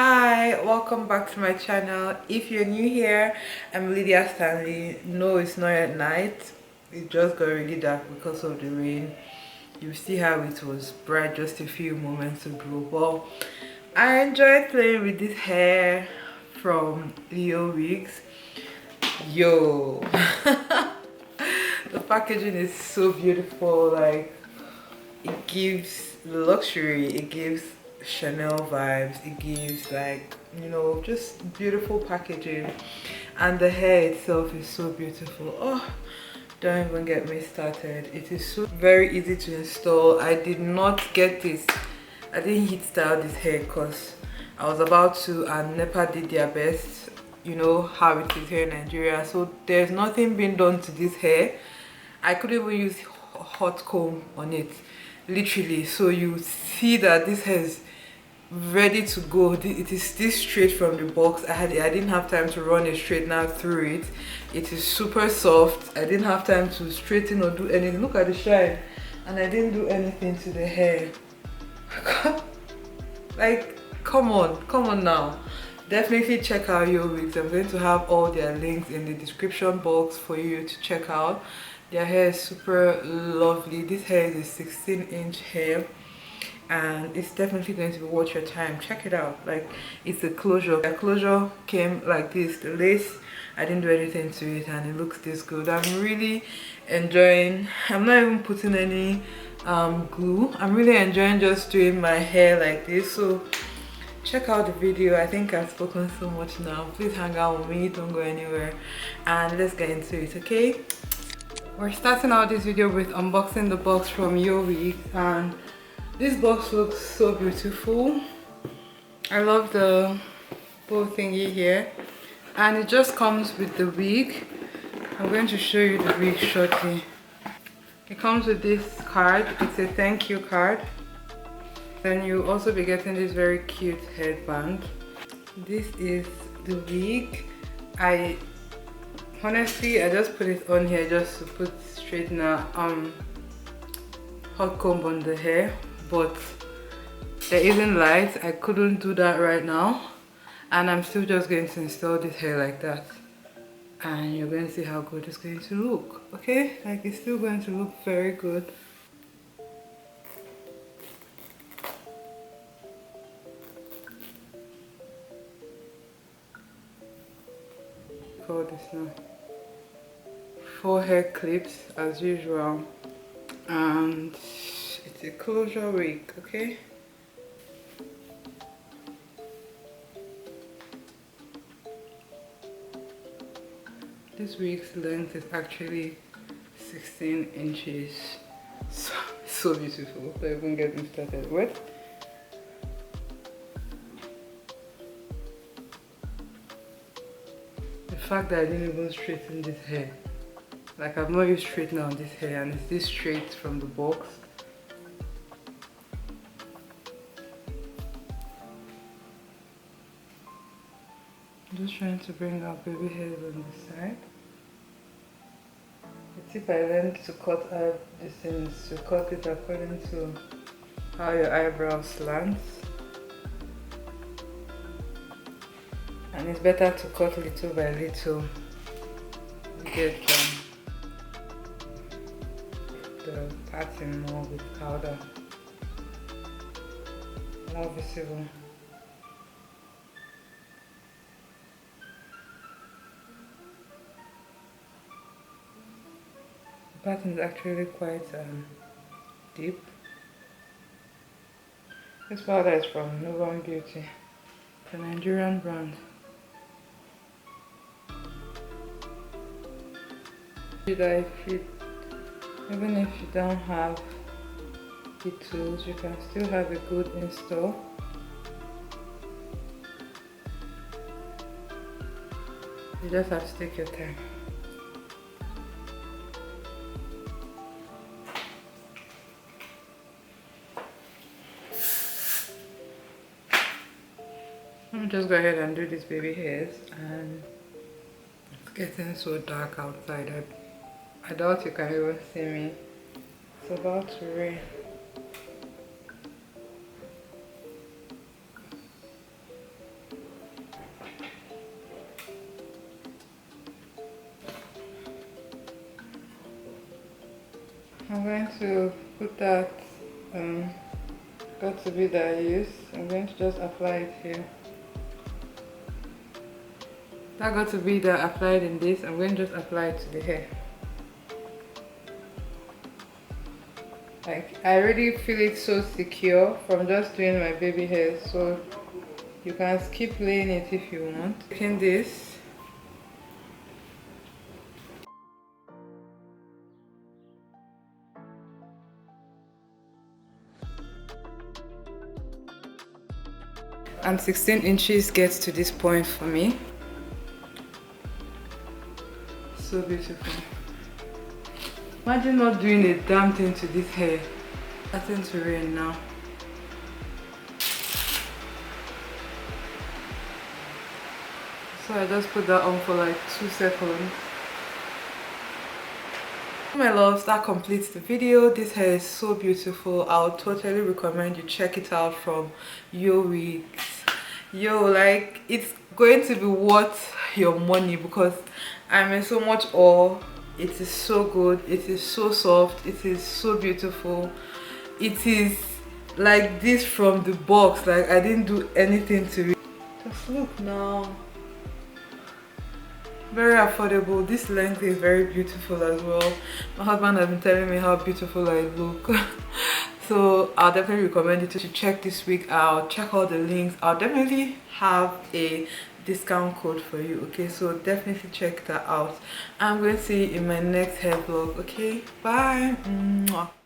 Hi, welcome back to my channel. If you're new here, I'm Lydia Stanley. No, it's not at night. It just got really dark because of the rain. You see how it was bright just a few moments ago. Well, I enjoyed playing with this hair from YOOWIGS. Yo, the packaging is so beautiful. Like, it gives luxury, it gives Chanel vibes, it gives, like, you know, just beautiful packaging, and the hair itself is so beautiful. Oh, don't even get me started. It is so very easy to install. I did not get this, I didn't hit style this hair because I was about to, and NEPA did their best. You know how it is here in Nigeria, so there's nothing being done to this hair. I couldn't even use hot comb on it, literally. So you see that this hair is ready to go. It is still straight from the box. I didn't have time to run a straightener through it. It is super soft. I didn't have time to straighten or do anything. Look at the shine, and I didn't do anything to the hair. Like, come on now. Definitely check out YOOWIGS. I'm going to have all their links in the description box for you to check out. Their hair is super lovely. This hair is a 16-inch hair, and it's definitely going to be worth your time. Check it out. Like, it's a closure. The closure came like this. The lace, I didn't do anything to it, and it looks this good. I'm really enjoying. I'm not even putting any glue. I'm really enjoying just doing my hair like this. So check out the video. I think I've spoken so much now. Please hang out with me, don't go anywhere, and let's get into it. Okay, we're starting out this video with unboxing the box from YOOWIGS, and this box looks so beautiful. I love the bow thingy here, and it just comes with the wig. I'm going to show you the wig shortly. It comes with this card. It's a thank you card. Then you'll also be getting this very cute headband. This is the wig. Honestly, I just put it on here just to put straightener hot comb on the hair, but there isn't light. I couldn't do that right now, and I'm still just going to install this hair like that, and you're going to see how good it's going to look. Okay, like, it's still going to look very good. Call this now. 4 hair clips as usual, and it's a closure wig. Okay, this wig's length is actually 16 inches. So beautiful. So even getting started with. The fact that I didn't even straighten this hair. Like, I've not used straightener on this hair, and it's this straight from the box. I'm just trying to bring out baby hairs on the side. The tip I learned to cut out this is to cut it according to how your eyebrow slants. And it's better to cut little by little. You get the pattern more with powder. More visible. The pattern is actually quite deep. This powder is from Nova Beauty, the Nigerian brand. Even if you don't have the tools, you can still have a good install. You just have to take your time. Let me just go ahead and do these baby hairs, and it's getting so dark outside. I doubt you can even see me. It's about to rain. I'm going to put that got to be that I use. I'm going to just apply it here. That got to be that applied in this. I'm going to just apply it to the hair. Like, I already feel it so secure from just doing my baby hair, so you can skip laying it if you want. Taking this, and 16 inches gets to this point for me. So beautiful. Imagine not doing a damn thing to this hair. Starting to rain now. So I just put that on for like 2 seconds. My loves, that completes the video. This hair is so beautiful. I'll totally recommend you check it out from YOOWIGS. Yo, like, it's going to be worth your money because I'm in so much awe. It is so good, it is so soft, it is so beautiful. It is like this from the box. Like, I didn't do anything to it. Just look now. Very affordable. This length is very beautiful as well. My husband has been telling me how beautiful I look. So I'll definitely recommend you to check this wig out. Check all the links. I'll definitely have a discount code for you, okay? So definitely check that out. I'm going to see you in my next hair vlog, okay? Bye. Mwah.